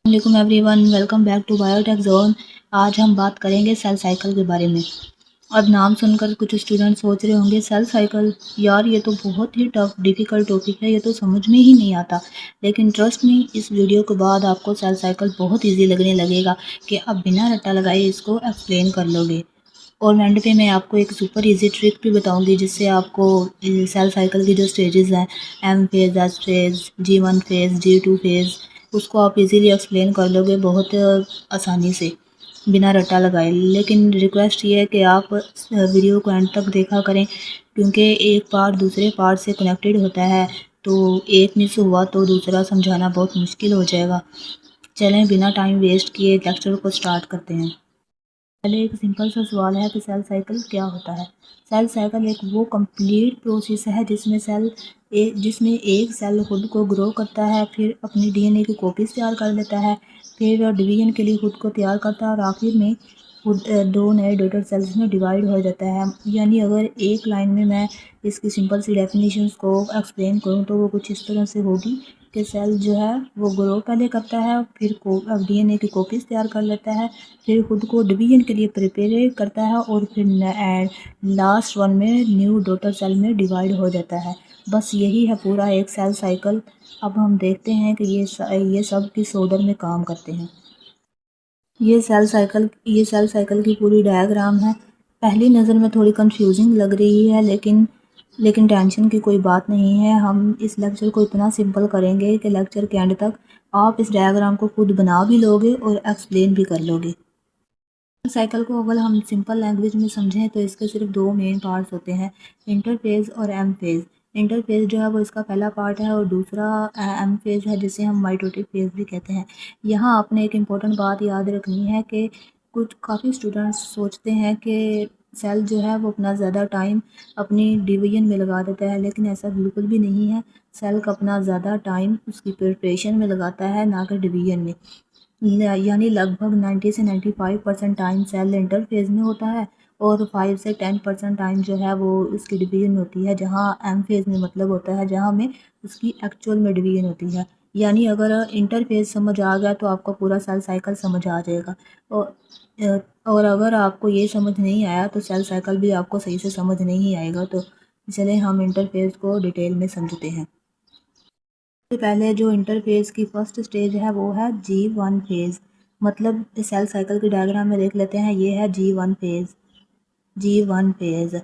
वालेकुम everyone, welcome back to biotech zone. आज हम बात करेंगे सेल साइकिल के बारे में। अब नाम सुनकर कुछ स्टूडेंट सोच रहे होंगे सेल साइकिल, यार ये तो बहुत ही टफ डिफ़िकल्ट टॉपिक है, ये तो समझ में ही नहीं आता। लेकिन ट्रस्ट मी, इस वीडियो के बाद आपको सेल साइकिल बहुत इजी लगने लगेगा कि आप बिना रट्टा लगाए इसको एक्सप्लेन कर लोगे। और एंड पे मैं आपको एक सुपर इजी ट्रिक भी बताऊंगी जिससे आपको सेल साइकिल की जो स्टेजेस हैं, M phase, S phase, G1 phase, G2 phase, उसको आप इजीली एक्सप्लेन कर लोगे बहुत आसानी से बिना रट्टा लगाए। लेकिन रिक्वेस्ट ये है कि आप वीडियो को एंड तक देखा करें, क्योंकि एक पार्ट दूसरे पार्ट से कनेक्टेड होता है, तो एक मिस हुआ तो दूसरा समझाना बहुत मुश्किल हो जाएगा। चलें बिना टाइम वेस्ट किए लेक्चर को स्टार्ट करते हैं। पहले एक सिंपल सा सवाल है कि सेल साइकिल क्या होता है। सेल साइकिल एक वो कंप्लीट प्रोसेस है जिसमें एक सेल खुद को ग्रो करता है, फिर अपनी डीएनए की कॉपीज तैयार कर लेता है, फिर डिवीजन के लिए खुद को तैयार करता है और आखिर में खुद दो नए डॉटर सेल्स में डिवाइड हो जाता है। यानी अगर एक लाइन में मैं इसकी सिंपल सी डेफिनेशंस को एक्सप्लेन करूँ तो वो कुछ इस तरह से होगी कि सेल जो है वो ग्रो पहले करता है, फिर डीएनए की कॉपीज तैयार कर लेता है, फिर खुद को डिवीजन के लिए प्रिपेयर करता है और फिर लास्ट वन में न्यू डॉटर सेल में डिवाइड हो जाता है। बस यही है पूरा एक सेल साइकिल। अब हम देखते हैं कि ये सब किस ऑर्डर में काम करते हैं। ये सेल साइकिल की पूरी डायग्राम है। पहली नज़र में थोड़ी कंफ्यूजिंग लग रही है, लेकिन टेंशन की कोई बात नहीं है। हम इस लेक्चर को इतना सिंपल करेंगे कि लेक्चर के एंड तक आप इस डायग्राम को खुद बना भी लोगे और एक्सप्लेन भी कर लोगे। साइकिल को अगर हम सिंपल लैंग्वेज में समझें तो इसके सिर्फ दो मेन पार्ट्स होते हैं, इंटरफेज और एम फेज। इंटरफेज जो है वो इसका पहला पार्ट है और दूसरा एम फेज है, जिसे हम माइटोटिक फेज भी कहते हैं। यहाँ आपने एक इम्पोर्टेंट बात याद रखनी है कि काफ़ी स्टूडेंट्स सोचते हैं कि सेल जो है वो अपना ज़्यादा टाइम अपनी डिवीजन में लगा देता है, लेकिन ऐसा बिल्कुल भी नहीं है। सेल का अपना ज़्यादा टाइम उसकी प्रिपरेशन में लगाता है, ना कि डिवीजन में। यानी लगभग 90 से 95% टाइम सेल इंटरफेज में होता है और 5 से 10% टाइम जो है वो उसकी डिवीजन होती है, जहाँ एम फेज में मतलब होता है जहाँ में उसकी एक्चुअल में डिवीजन होती है। यानी अगर इंटरफेज समझ आ गया तो आपको पूरा सेल साइकिल समझ आ जाएगा। और अ, और अगर आपको ये समझ नहीं आया तो सेल साइकिल भी आपको सही से समझ नहीं आएगा। तो चलें हम इंटरफेज को डिटेल में समझते हैं। सबसे पहले जो इंटरफेज की फर्स्ट स्टेज है वो है G1 फेज। मतलब सेल साइकिल की डायग्राम में देख लेते हैं, ये है G1 phase. G1 phase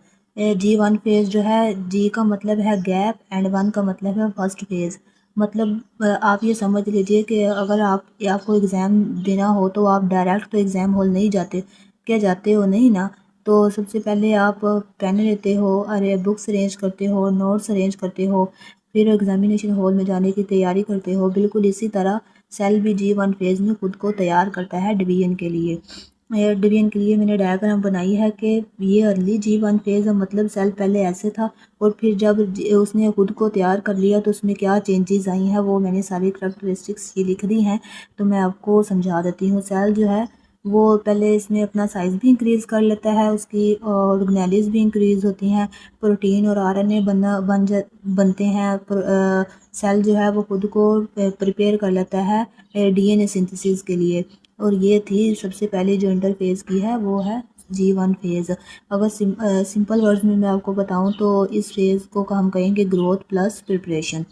G1 phase जो है, G का मतलब है गैप एंड 1 का मतलब है फर्स्ट फेज। मतलब आप ये समझ लीजिए कि अगर आपको एग्ज़ाम देना हो तो आप डायरेक्ट तो एग्ज़ाम हॉल नहीं जाते। क्या जाते हो? नहीं ना। तो सबसे पहले आप पेन लेते हो, अरे बुक्स अरेंज करते हो, नोट्स अरेंज करते हो, फिर एग्जामिनेशन हॉल में जाने की तैयारी करते हो। बिल्कुल इसी तरह सेल भी G1 फेज में खुद को तैयार करता है डिवीजन के लिए। डिवीजन के लिए मैंने डायग्राम बनाई है कि ये अर्ली G1 फेज है, मतलब सेल पहले ऐसे था और फिर जब उसने खुद को तैयार कर लिया तो उसमें क्या चेंजेस आई हैं वो मैंने सारी करैक्टरिस्टिक्स ये लिख दी हैं। तो मैं आपको समझा देती हूँ। सेल जो है वो पहले इसमें अपना साइज़ भी इंक्रीज़ कर लेता है, उसकी ऑर्गेनेलिज भी इंक्रीज़ होती हैं, प्रोटीन और आरएनए बनते हैं। सेल जो है वो खुद को प्रिपेयर कर लेता है डीएनए सिंथेसिस के लिए। और ये थी सबसे पहले जो इंटरफेज की है वो है G1 फेज़। अगर सिंपल वर्ड्स में मैं आपको बताऊं तो इस फेज़ को हम कहेंगे ग्रोथ प्लस प्रिपरेशन।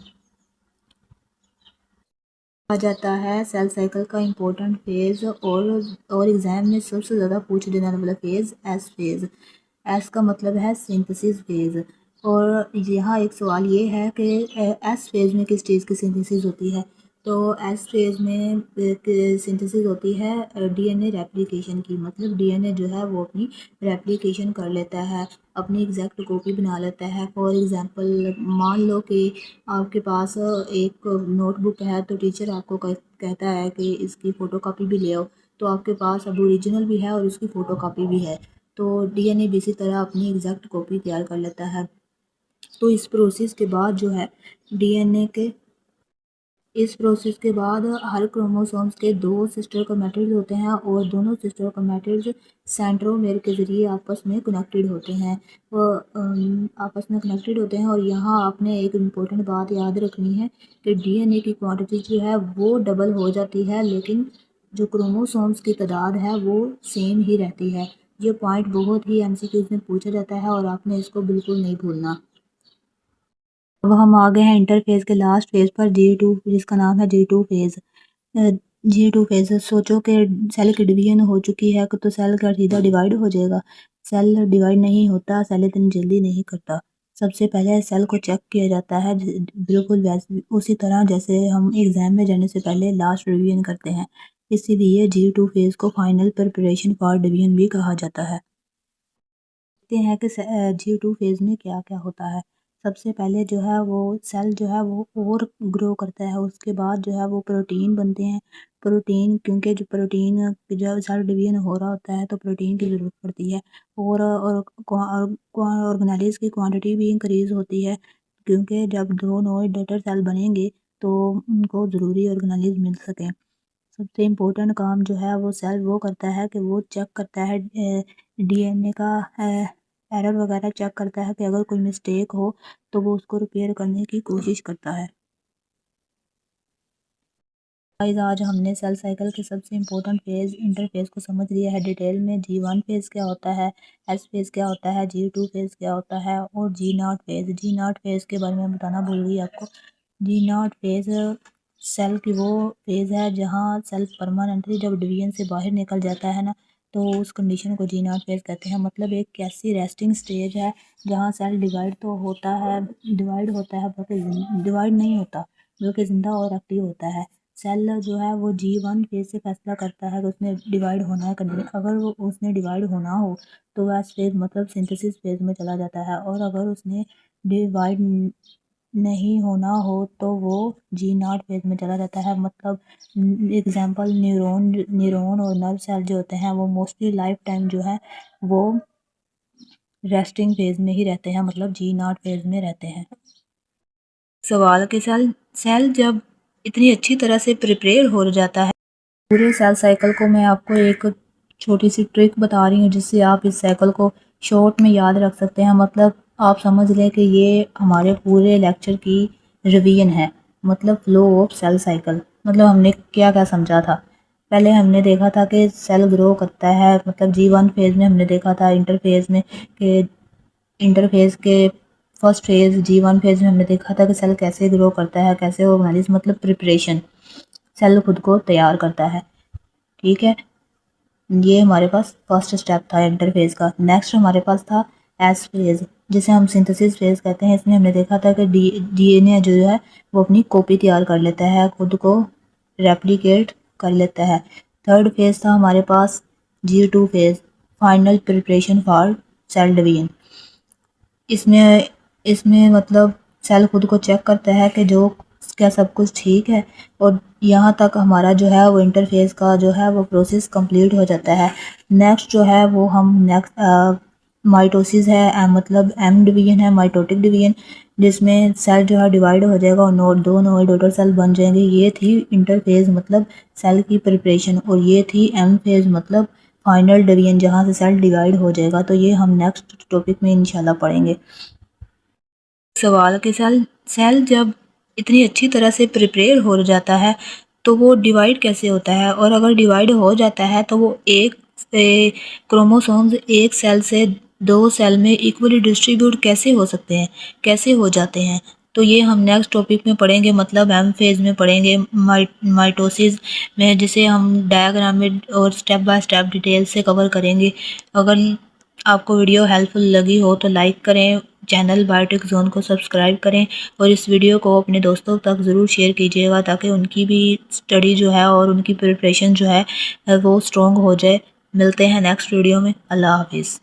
आ जाता है सेल साइकिल का इम्पोर्टेंट फेज़ और एग्ज़ाम में सबसे ज़्यादा पूछे जाने वाला फेज़ एस फेज़। एस का मतलब है सिंथेसिस फेज़। और यहाँ एक सवाल ये है कि एस फेज़ में किस चीज़ की सिंथेसिस होती है। तो एस फेज़ में सिंथेसिस होती है डीएनए रेप्लिकेशन की। मतलब डीएनए जो है वो अपनी रेप्लिकेशन कर लेता है, अपनी एग्जैक्ट कॉपी बना लेता है। फॉर एग्ज़ाम्पल मान लो कि आपके पास एक नोटबुक है, तो टीचर आपको कहता है कि इसकी फ़ोटोकॉपी भी ले आओ, तो आपके पास अब ओरिजिनल भी है और उसकी फ़ोटोकॉपी भी है। तो डीएनए भी इसी तरह अपनी एग्जैक्ट कॉपी तैयार कर लेता है। तो इस प्रोसेस के बाद जो है डीएनए के इस प्रोसेस के बाद हर क्रोमोसोम्स के 2 सिस्टर क्रोमैटिड्स होते हैं और दोनों सिस्टर क्रोमैटिड्स सेंट्रोमेयर के ज़रिए आपस में कनेक्टेड होते हैं। वो आपस में कनेक्टेड होते हैं और यहाँ आपने एक इम्पोर्टेंट बात याद रखनी है कि डीएनए की क्वांटिटी जो है वो डबल हो जाती है, लेकिन जो क्रोमोसोम्स की तादाद है वो सेम ही रहती है। ये पॉइंट बहुत ही एमसीक्यूज़ में पूछा जाता है और आपने इसको बिल्कुल नहीं भूलना। अब हम आ गए हैं इंटरफेज़ के लास्ट फेज़ पर, G2, जिसका नाम है G2 फेज़। G2 फेज़, सोचो कि सेल की डिवीजन हो चुकी है तो सेल का सीधा डिवाइड हो जाएगा। सेल डिवाइड नहीं होता, सेल इतनी जल्दी नहीं करता। सबसे पहले सेल को चेक किया जाता है, बिल्कुल वैसे उसी तरह जैसे हम एग्ज़ाम में जाने से पहले लास्ट रिवीजन करते हैं। इसीलिए G2 फेज़ को फाइनल प्रिपरेशन फॉर डिवीजन भी कहा जाता है। देखते हैं कि G2 फेज़ में क्या क्या होता है। सबसे पहले जो है वो सेल जो है वो और ग्रो करता है, उसके बाद जो है वो प्रोटीन बनते हैं। प्रोटीन, क्योंकि जो प्रोटीन जब सेल डिवीजन हो रहा होता है तो प्रोटीन की ज़रूरत पड़ती है और ऑर्गेनेल्स की क्वांटिटी भी इंक्रीज़ होती है, क्योंकि जब 2 नए डॉटर सेल बनेंगे तो उनको ज़रूरी ऑर्गेनेल्स मिल सकें। सबसे इम्पोर्टेंट काम जो है वो सेल वो करता है कि वो चेक करता है डीएनए का एरर वगैरह चेक करता है कि अगर कोई मिस्टेक हो तो वो उसको रिपेयर करने की कोशिश करता है। गाइस, आज हमने सेल साइकिल के सबसे इम्पोर्टेंट फेज़ इंटरफेज़ को समझ लिया है डिटेल में। G1 फेज़ क्या होता है, S फेज़ क्या होता है, G2 फेज़ क्या होता है और G0 फेज़। G0 फेज़ के बारे में बताना भूल गई आपको। G0 फेज़ सेल की वो फेज़ है जहाँ सेल परमानेंटली जब डिवीजन से बाहर निकल जाता है ना, तो उस कंडीशन को G0 फेज़ कहते हैं। मतलब एक ऐसी रेस्टिंग स्टेज है जहाँ सेल डिवाइड तो होता है, बल्कि डिवाइड नहीं होता, बल्कि ज़िंदा और एक्टिव होता है। सेल जो है वो G1 फेज़ से फैसला करता है कि उसने डिवाइड होना है कि नहीं। अगर वो उसने डिवाइड होना हो तो वह फेज़ मतलब सिंथेसिस फेज़ में चला जाता है, और अगर उसने डिवाइड नहीं होना हो तो वो G0 फेज़ में चला जाता है। मतलब एग्जांपल, न्यूरॉन और नर्व सेल जो होते हैं वो मोस्टली लाइफ टाइम जो है वो रेस्टिंग फेज़ में ही रहते हैं, मतलब G0 फेज़ में रहते हैं। सवाल के सेल सेल जब इतनी अच्छी तरह से प्रिपेयर हो जाता है, पूरे सेल साइकिल को मैं आपको एक छोटी सी ट्रिक बता रही हूँ जिससे आप इस साइकिल को शॉर्ट में याद रख सकते हैं। मतलब आप समझ लें कि ये हमारे पूरे लेक्चर की रिवीजन है, मतलब फ्लो ऑफ सेल साइकिल। मतलब हमने क्या क्या समझा था। पहले हमने देखा था कि सेल ग्रो करता है, मतलब G1 फेज़ में हमने देखा था इंटरफेज़ में कि इंटरफेज़ के फर्स्ट फेज़ G1 फेज़ में हमने देखा था कि सेल कैसे ग्रो करता है, कैसे ऑर्गेनाइज, मतलब प्रिपरेशन, सेल खुद को तैयार करता है। ठीक है, ये हमारे पास फर्स्ट स्टेप था इंटरफेज़ का। नेक्स्ट हमारे पास था एस फेज़, जिसे हम सिंथेसिस फेज़ कहते हैं। इसमें हमने देखा था कि डीएनए जो है वो अपनी कॉपी तैयार कर लेता है, खुद को रेप्लिकेट कर लेता है। थर्ड फेज़ था हमारे पास G2 phase, final preparation for sale division. इसमें इसमें मतलब सेल खुद को चेक करता है कि जो क्या सब कुछ ठीक है, और यहाँ तक हमारा जो है वो इंटरफेस का जो है वो प्रोसेस कंप्लीट हो जाता है। नेक्स्ट जो है वो हम नेक्स्ट माइटोसिस है, मतलब एम डिवीजन है, माइटोटिक डिवीजन, जिसमें सेल जो है डिवाइड हो जाएगा और दो नए डॉटर सेल बन जाएंगे। ये थी इंटरफेज, मतलब सेल की प्रिपरेशन, और ये थी एम फेज, मतलब फाइनल डिवीजन, जहाँ से सेल डिवाइड हो जाएगा। तो ये हम नेक्स्ट टॉपिक में इंशाल्लाह पढ़ेंगे। सवाल के सेल सेल जब इतनी अच्छी तरह से प्रिपेयर हो जाता है तो वो डिवाइड कैसे होता है, और अगर डिवाइड हो जाता है तो वो एक क्रोमोसोम्स एक सेल से दो सेल में इक्वली डिस्ट्रीब्यूट कैसे हो सकते हैं, कैसे हो जाते हैं। तो ये हम नेक्स्ट टॉपिक में पढ़ेंगे, मतलब एम फेज में पढ़ेंगे, माइटोसिस में, जिसे हम डायग्राम में और स्टेप बाय स्टेप डिटेल से कवर करेंगे। अगर आपको वीडियो हेल्पफुल लगी हो तो लाइक करें, चैनल बायोटेक जोन को सब्सक्राइब करें और इस वीडियो को अपने दोस्तों तक ज़रूर शेयर कीजिएगा, ताकि उनकी भी स्टडी जो है और उनकी प्रिपरेशन जो है वो स्ट्रॉन्ग हो जाए। मिलते हैं नेक्स्ट वीडियो में। अल्लाह हाफिज़।